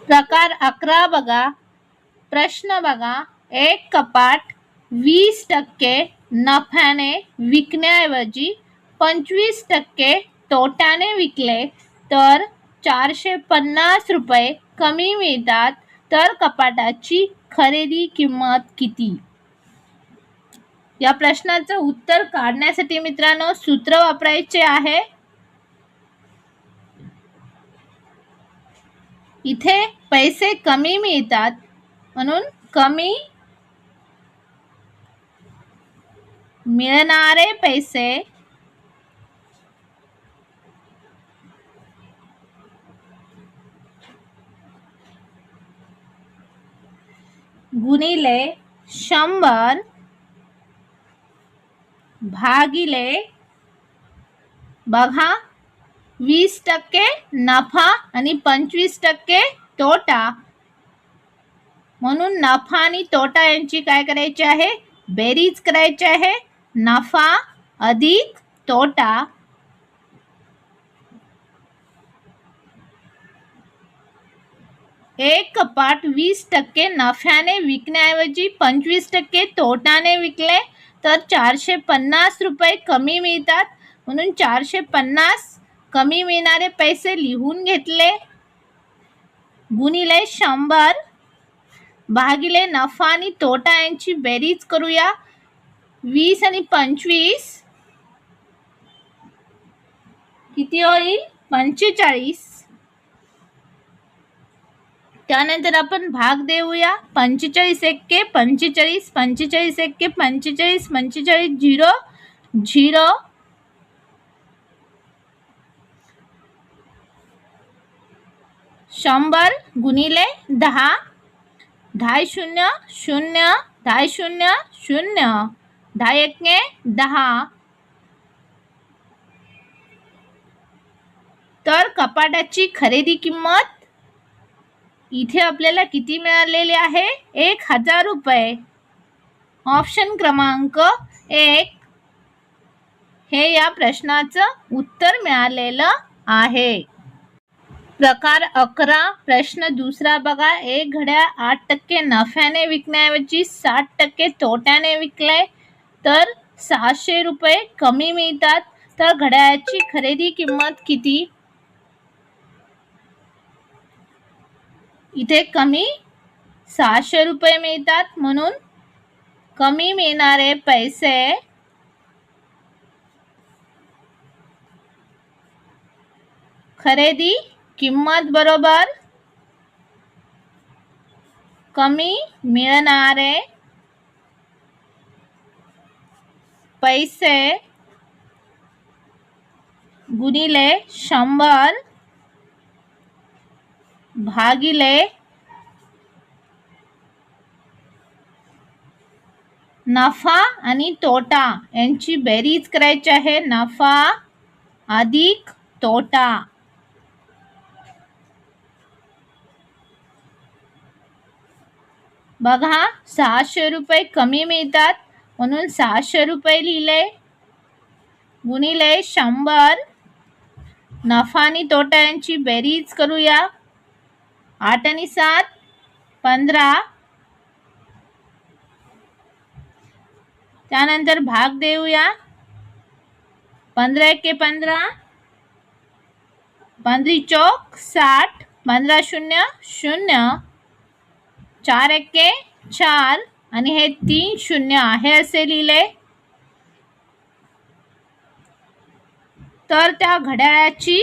प्रकार 11 बघा. प्रश्न बघा. एक कपाट 20% नफ्याने विकण्याऐवजी 25% तोट्याने विकले तर 450 रुपये कमी मिळतात, तर कपाटाची खरेदी किंमत किती? या प्रश्नाचं उत्तर काढण्यासाठी मित्रांनो सूत्र वापरायचे आहे. इथे पैसे कमी मिळतात म्हणून कमी मिळणारे पैसे गुणिले 100 भागिले बघा 20% नफा आणि 25% तोटा, म्हणून नफा आणि तोटा यांची काय करायची आहे? बेरीज करायची आहे. नफा अधिक तोटा एक कपाट 20% नफ्याने विकण्याऐवजी 25% तोट्याने विकले तर 450 रुपये कमी मिळतात, म्हणून 450 कमी मिळणारे पैसे लिहून घेतले गुणिले 100 भागिले नफा आणि तोटा यांची बेरीज करूया. 20 आणि 25 किती होईल? 45. त्यानंतर आपण भाग देऊया. 45 एक्के 45, 45 एक्के 45, 45 झिरो झिरो, 100 गुणिले 10, 10 शून्य शून्य, 10 शून्य शून्य, 10 एक्के 10. तर कपाटाची खरेदी किंमत इथे आपल्याला किती मिळालेली आहे? 1000 रुपये. ऑप्शन क्रमांक 1 हे या प्रश्नाचं उत्तर मिळालेलं आहे. प्रकार 11 प्रश्न दुसरा बघा. एक घड्याळ 8% नफ्याने विकण्याऐवजी 60% तोट्याने विकले तर 600 रुपये कमी मिळतात, तर घड्याळाची खरेदी किंमत किती? इथे कमी 600 रुपये मिळतात, म्हणून कमी मिळणारे पैसे खरेदी किंमत बरोबर कमी मिळणारे पैसे गुणिले 100 भागिले नफा आणि तोटा यांची बेरीज करायची आहे. नफा अधिक तोटा. बघा 600 रुपये कमी मिळतात, म्हणून 600 रुपये लिहिले गुणिले 100 नफा आणि तोटा यांची बेरीज करूया. 8 आणि 7 15. त्यानंतर भाग देऊया. 15 एक्के 15, 15 चौक 60, 15 शून्य शून्य, 4 एक्के 4 आणि हे 3 शून्य आहे असे लिहिले. तर त्या घड्याळाची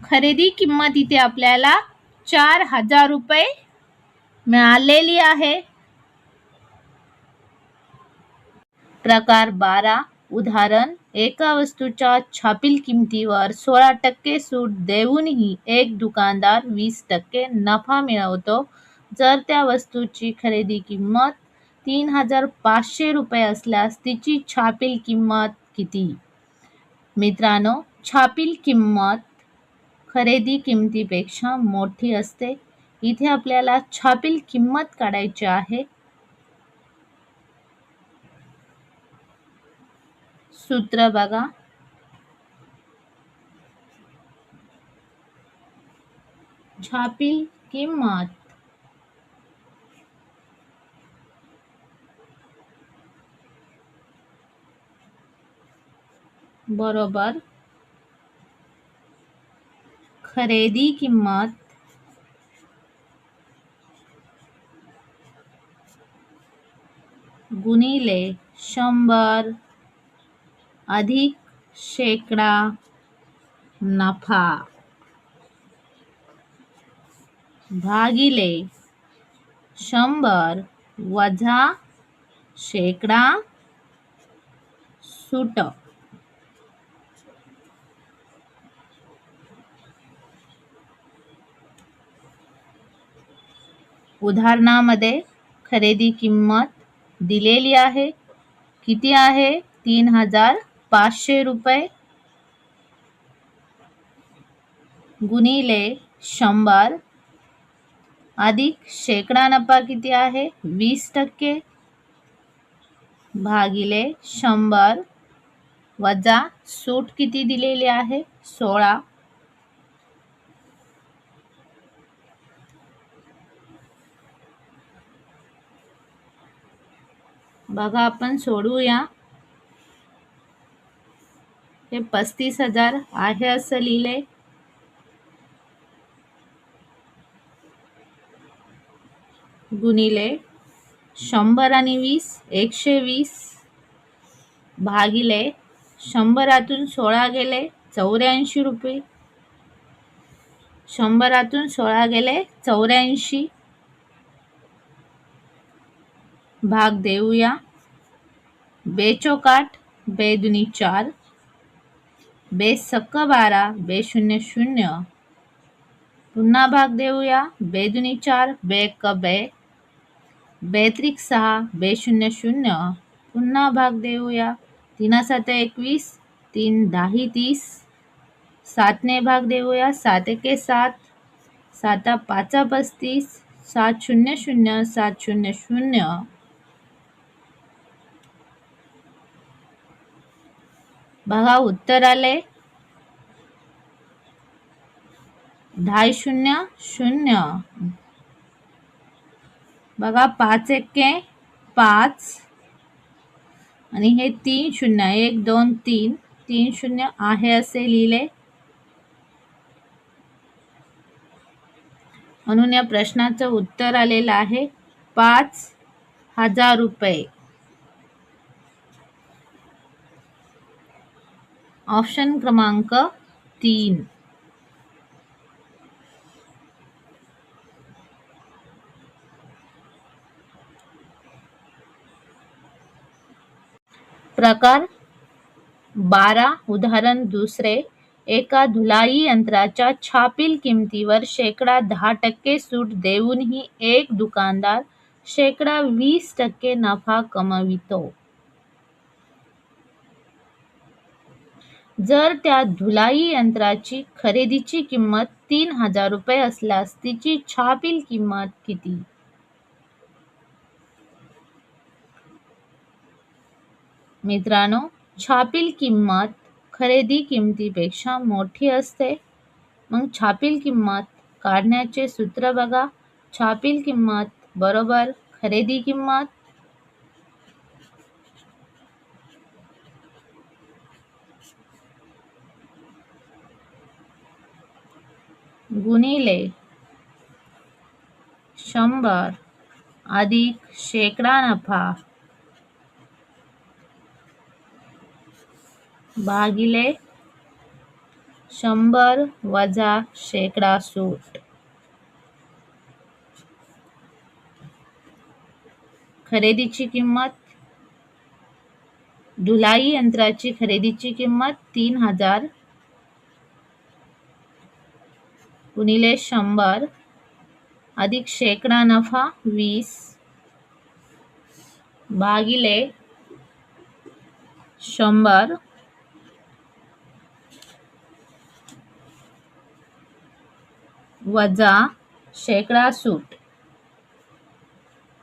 खरेदी किंमत इथे आपल्याला 4000 रुपये मिळालेली आहे. प्रकार 12 उदाहरण. एका वस्तूच्या छापील किमतीवर 16% सूट देऊनही एक दुकानदार 20% नफा मिळवतो, जर त्या वस्तूची खरेदी किंमत 3500 रुपये असल्यास तिची छापील किंमत किती? मित्रांनो, छापील किंमत खरेदी किमतीपेक्षा मोठी असते. इथे आपल्याला छापील किंमत काढायची आहे. सूत्र बघा. छापील किंमत बरोबर खरेदी किंमत गुणिले 100 अधिक शेकडा नफा भागिले 100 वजा शेकडा सूट. उदाहरणामध्ये खरेदी किंमत दिलेली आहे. किती आहे? 3,500 रुपये गुणिले 100 अधिक शेकडा नफा किती आहे? 20% भागिले 100 वजा सूट किती दिलेली आहे? 16. बघा आपण सोडूया. हे 35,000 आहे असं लिहिले. गुणिले 100 आणि 20 120 भागिले 100 16 गेले 84 रुपये. 100 16 गेले 84. भाग देऊया. 2 चौक 8 2 दुनी 4 2 सक्क 12 2 शून्य 0. पुन्हा भाग देऊया. 2 दुनी 4 2 1 2 2 त्रिक 6 2 शून्य 0. पुन्हा भाग देऊया. 3 7 21 3 10 30. 7 ने भाग देऊया. 7 1 7 7 5 35 7 0 0 7 0 0. बघा उत्तर आले 250 बघा 5 1 5 आणि हे 3 0 1 2 3 3 0 आहे असे लिहिले. म्हणून या प्रश्नाचं उत्तर आलेलं आहे 5,000 रुपये. ऑप्शन क्रमांक 3. प्रकार 12 उदाहरण दुसरे. एका धुलाई यंत्राच्या छापील किमतीवर शेकडा 10% सूट देऊनही एक दुकानदार शेकडा 20% नफा कमवितो. जर त्या धुलाई यंत्राची खरेदीची किंमत 3,000 रुपये असल्यास तिची छापील किंमत किती? मित्रांनो, छापील किंमत खरेदी किमतीपेक्षा मोठी असते. मग छापील किंमत काढण्याचे सूत्र बघा. छापील किंमत बरोबर खरेदी किंमत गुणिले 100 अधिक शेकडा नफा भागिले 100 वजा शेकडा सूट. खरेदीची किंमत धुलाई यंत्राची खरेदीची किंमत 3,000 गुणिले 100 अधिक शेकडा नफा 20 भागिले 100 वजा शेकडा सूट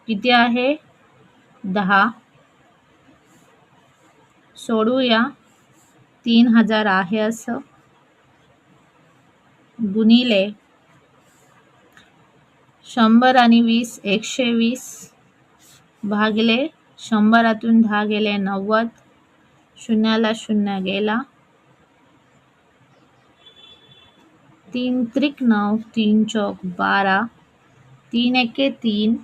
किती आहे? 10. सोडूया. 3,000 आहे असं गुणिले 100 आणि 20 120 भागिले 100तून 10 गेले 90, शून्याला शून्य गेला, 3 त्रिक 9, 3 चौक 12, 3 एके 3,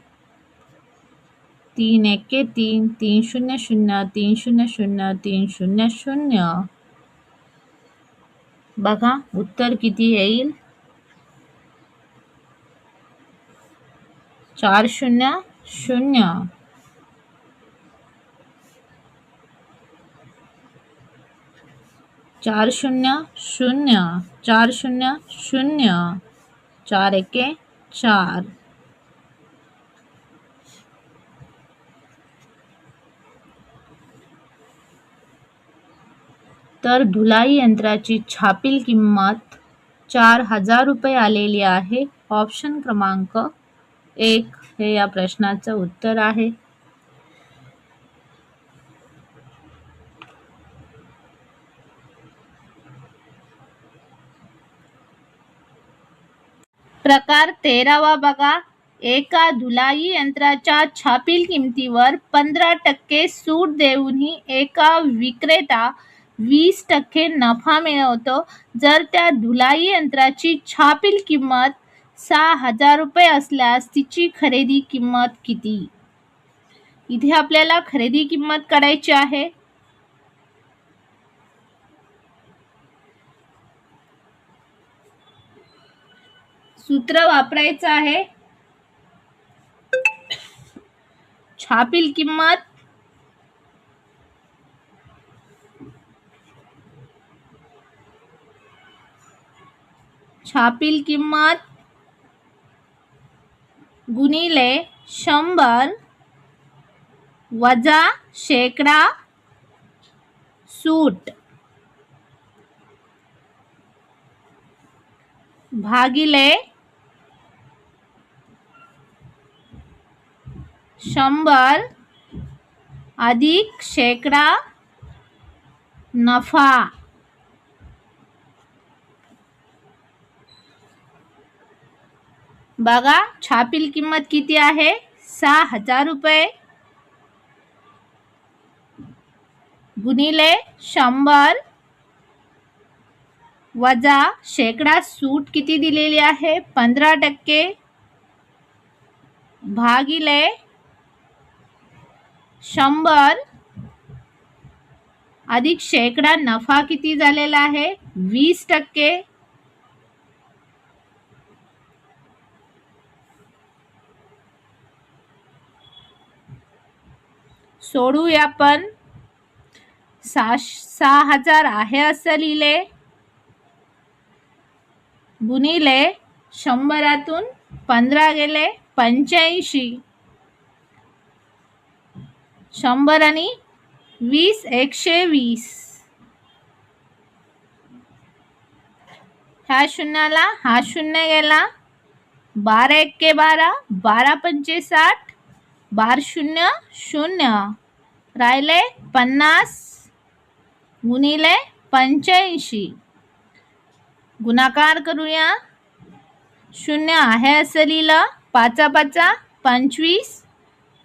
3 एके 3, 3 शून्य शून्य, 3 शून्य शून्य, 3 शून्य शून्य. बघा उत्तर किती येईल? 400. 400, 400, 4 एके 4. तर धुलाई यंत्राची छापील किंमत 4000 रुपये आलेली आहे. ऑप्शन क्रमांक 1 हे या प्रश्नाचं उत्तर आहे. प्रकार 13वा बघा. एका धुलाई यंत्राच्या छापील किमतीवर 15% सूट देऊनही एका विक्रेता 20% नफा मिळवतो. जर त्या धुलाई यंत्राची छापील किंमत 6000 रुपये असल्यास तिची खरेदी किंमत किती? इथे आपल्याला खरेदी किंमत काढायची आहे. सूत्र वापरायचं आहे. छापील किंमत गुणिले 100 वजा शेकडा सूट भागिले 100 अधिक शेकडा नफा. बघा छापील किंमत किती आहे? 6000 रुपये गुणिले 100 वजा शेकडा सूट किती दिलेली आहे? 15% भागिले 100 अधिक शेकडा नफा किती झालेला आहे? 20%. सोडूया आपण. 6000 आहे असं लिहिले गुणिले 100तून 15 गेले 85. 100 आणि 20 120. ह्या शून्याला हा शून्य गेला. 12 एके 12, 12 पंचे 60, 12 शून्य शून्य, राहिले 50 गुणिले 85. गुणाकार करूया. शून्य आहे असं लिहिलं. 5 5 25,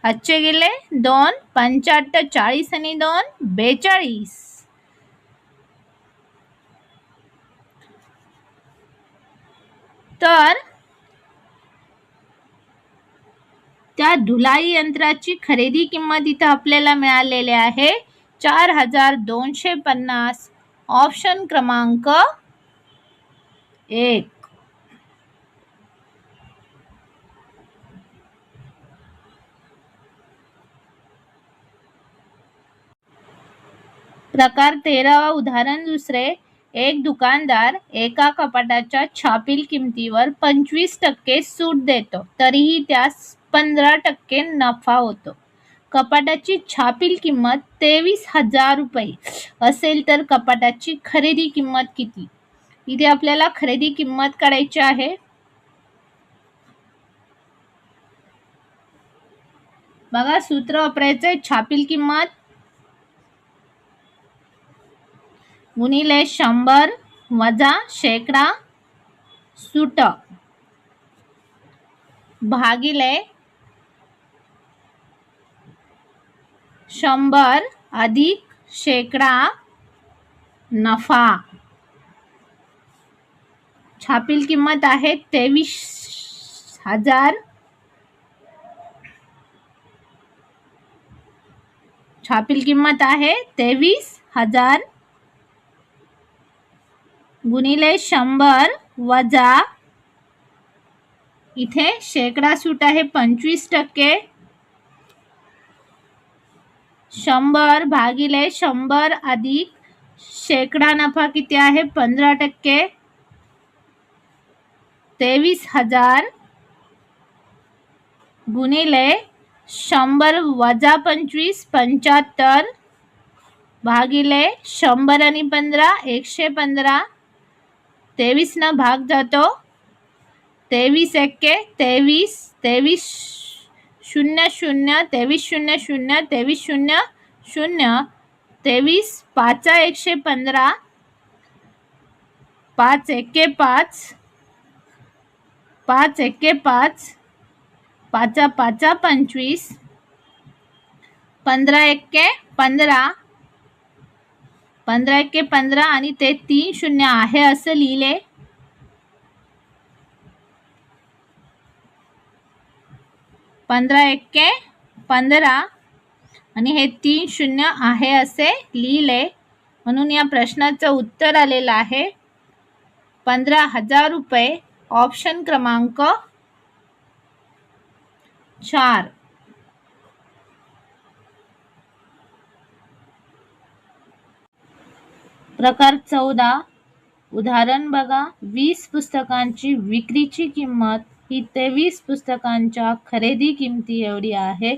हातचे गेले 2, 85 40 आणि 2 42. तर त्या धुलाई यंत्राची खरेदी किंमत इथं आपल्याला मिळालेली आहे 4250. ऑप्शन क्रमांक 1. प्रकार 13वा उदाहरण दुसरे. एक दुकानदार एका कपाटाच्या छापील किमतीवर 25% सूट देतो, तरीही त्यास 15% नफा होतो. कपाटाची छापील किंमत 23,000 रुपये असेल तर कपाटाची खरेदी किंमत किती? इथे आपल्याला खरेदी किंमत काढायची आहे. बघा सूत्र वापरायचंय. छापील किंमत गुणिले 100 वजा शेकडा सूट भागिले 100 अधिक शेकडा नफा. छापील किंमत आहे 23,000. छापील किंमत आहे 23,000 गुणिले 100 वजा, इथे शेकडा सूट आहे 25%. 100 भागिले 100 अधिक शेकडा नफा किती आहे 15%. 23,000 गुणिले 100 वजा 25 75 भागिले 100 आणि 15 115. 23 न भाग जातो. 23 एक्के 23, 23 0 0, 23 0 0, 23 0 0, 23 5 115, 5 एक्के 5, 5 एक्के 5, 5 5 25, 15 एक्के 15, 15 एक्के 15 आणि ते 3 शून्य आहे असं लिहिले. 15 एक्के 15 आणि हे 3 शून्य आहे असे लिहिले. म्हणून या प्रश्नाचं उत्तर आलेलं आहे 15,000 रुपये. ऑप्शन क्रमांक 4. प्रकार 14. उदाहरण बघा. 20 पुस्तकांची विक्रीची किंमत ही 23 पुस्तकांच्या खरेदी किमती एवढी आहे,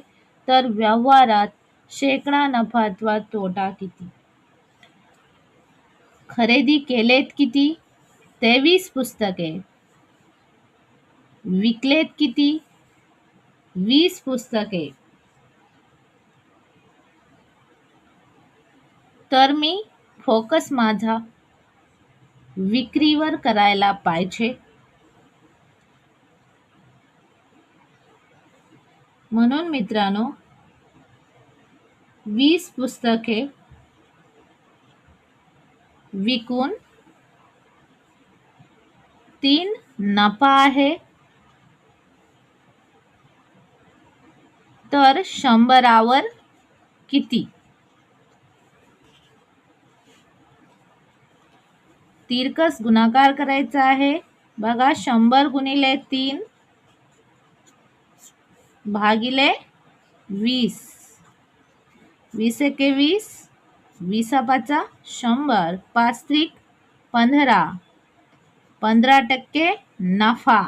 तर व्यवहारात शेकडा नफा अथवा तोटा किती? खरेदी केलेत किती? 23 पुस्तके. विकलेत किती? 20 पुस्तके. तर मी फोकस माझा विक्रीवर करायला पाहिजे. म्हणून मित्रांनो 20 पुस्तके विकून 3 नफा आहे, तर 100वर किती? तिरकस गुणाकार करायचा आहे. बघा 100 गुणिले 3 भागिले 20. 20 एके 20, 20 5 100, 5 त्रिक 15, 15% नफा.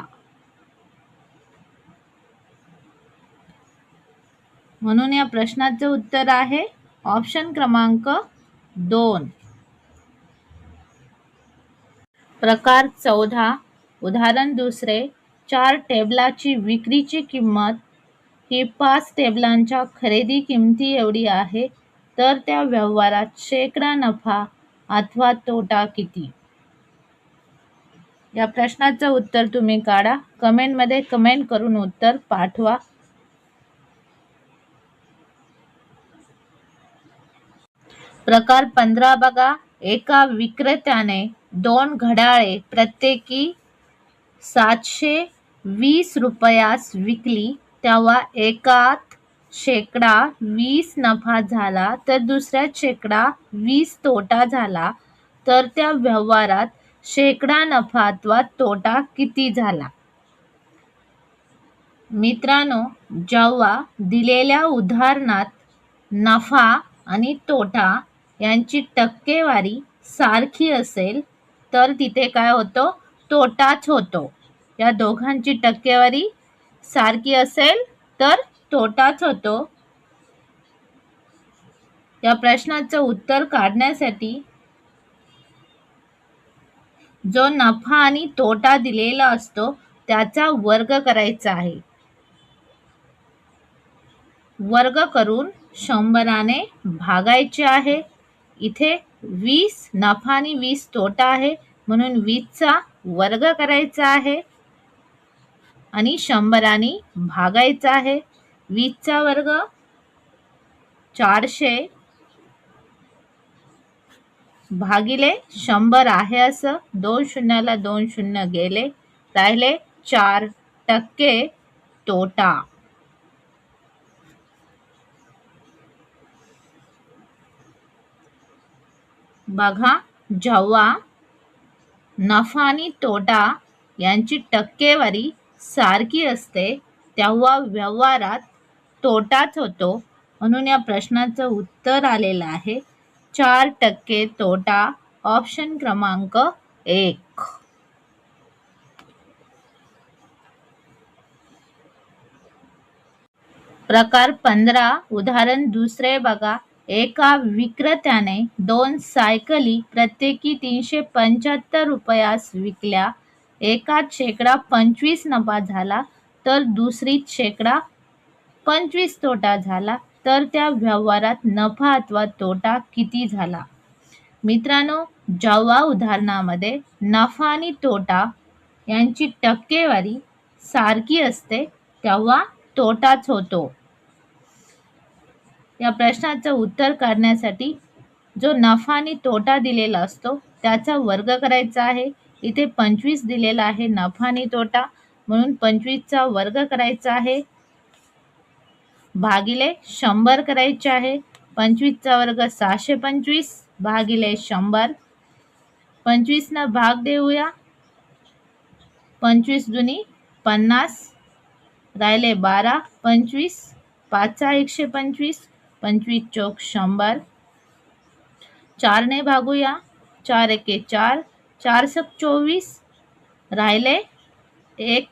म्हणून या प्रश्नाचे उत्तर आहे ऑप्शन क्रमांक 2. प्रकार 14. उदाहरण दुसरे. 4 टेबलाची विक्रीची किंमत ही 5 टेबलांच्या खरेदी किमती एवढी आहे, तर त्या व्यवहारात शेकडा नफा अथवा तोटा किती? या प्रश्नाचं उत्तर तुम्ही काढा. कमेंटमध्ये कमेंट करून उत्तर पाठवा. प्रकार 15 बघा. एका विक्रेत्याने 2 घड्याळे प्रत्येकी 720 रुपयास विकली, तेव्हा एकात शेकडा 20 नफा झाला तर दुसऱ्यात शेकडा 20 तोटा झाला, तर त्या व्यवहारात शेकडा नफा अथवा तोटा किती झाला? मित्रांनो, जेव्हा दिलेल्या उदाहरणात नफा आणि तोटा यांची टक्केवारी सारखी असेल तर तिथे काय होतो? तोटाच होतो. या दोघांची टक्केवारी सारखी असेल तर तोटाच होतो. या प्रश्नाचं उत्तर काढण्यासाठी जो नफा आणि तोटा दिलेला असतो त्याचा वर्ग करायचा आहे. वर्ग करून 100ने भागायचे आहे. इथे 20 नफा आणि 20 तोटा आहे, म्हणून 20चा वर्ग करायचा आहे. आणि 100 भागायचा आहे. 20चा वर्ग 400 भागिले 100 आहे असं. 2 शून्याला 2 शून्य गेले, राहिले 4% तोटा. बघा, जेव्हा नफा आणि तोटा यांची टक्केवारी सारखी असते तेव्हा व्यवहारात तोटाच होतो. म्हणून या प्रश्नाचं उत्तर आलेलं आहे 4% तोटा, ऑप्शन क्रमांक 1. प्रकार 15, उदाहरण दुसरे बघा. एका विक्रेत्याने 2 सायकली प्रत्येकी 375 रुपयास विकल्या. एकात -25% नफा झाला तर दुसरीत -25% तोटा झाला, तर त्या व्यवहारात नफा अथवा तोटा किती झाला? मित्रांनो, जेव्हा उदाहरणामध्ये नफा आणि तोटा यांची टक्केवारी सारखी असते तेव्हा तोटाच होतो. या प्रश्नाचं उत्तर करण्यासाठी जो नफा आणि तोटा दिलेला असतो त्याचा वर्ग करायचा आहे. इथे 25 दिलेला आहे नफा आणि तोटा, म्हणून 25चा वर्ग करायचा आहे, भागिले 100 करायचे आहे. 25चा वर्ग 625 भागिले 100. 25 न भाग देऊया. 25 दुनी 50, राहिले 12. 25 5 125, 25 चौक 100. 4 ने भागूया. 4 एके 4, 4 सक 24, राहिले 1.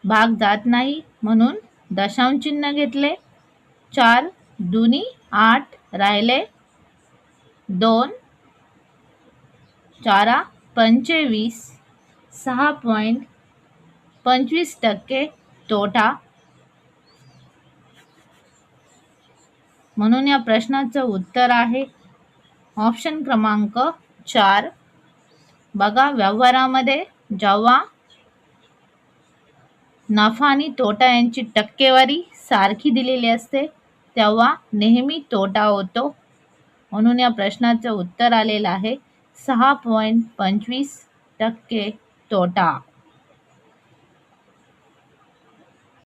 भाग जात नाही म्हणून दशांश चिन्ह घेतले. 4 दुनी 8, राहिले 2. 4 25, 6.25% तोटा. म्हणून या प्रश्नाचं उत्तर आहे ऑप्शन क्रमांक 4. बघा, व्यवहारामध्ये जेव्हा नफा आणि तोटा यांची टक्केवारी सारखी दिलेली असते तेव्हा नेहमी तोटा होतो. म्हणून या प्रश्नाचं उत्तर आलेलं आहे 6.25% तोटा.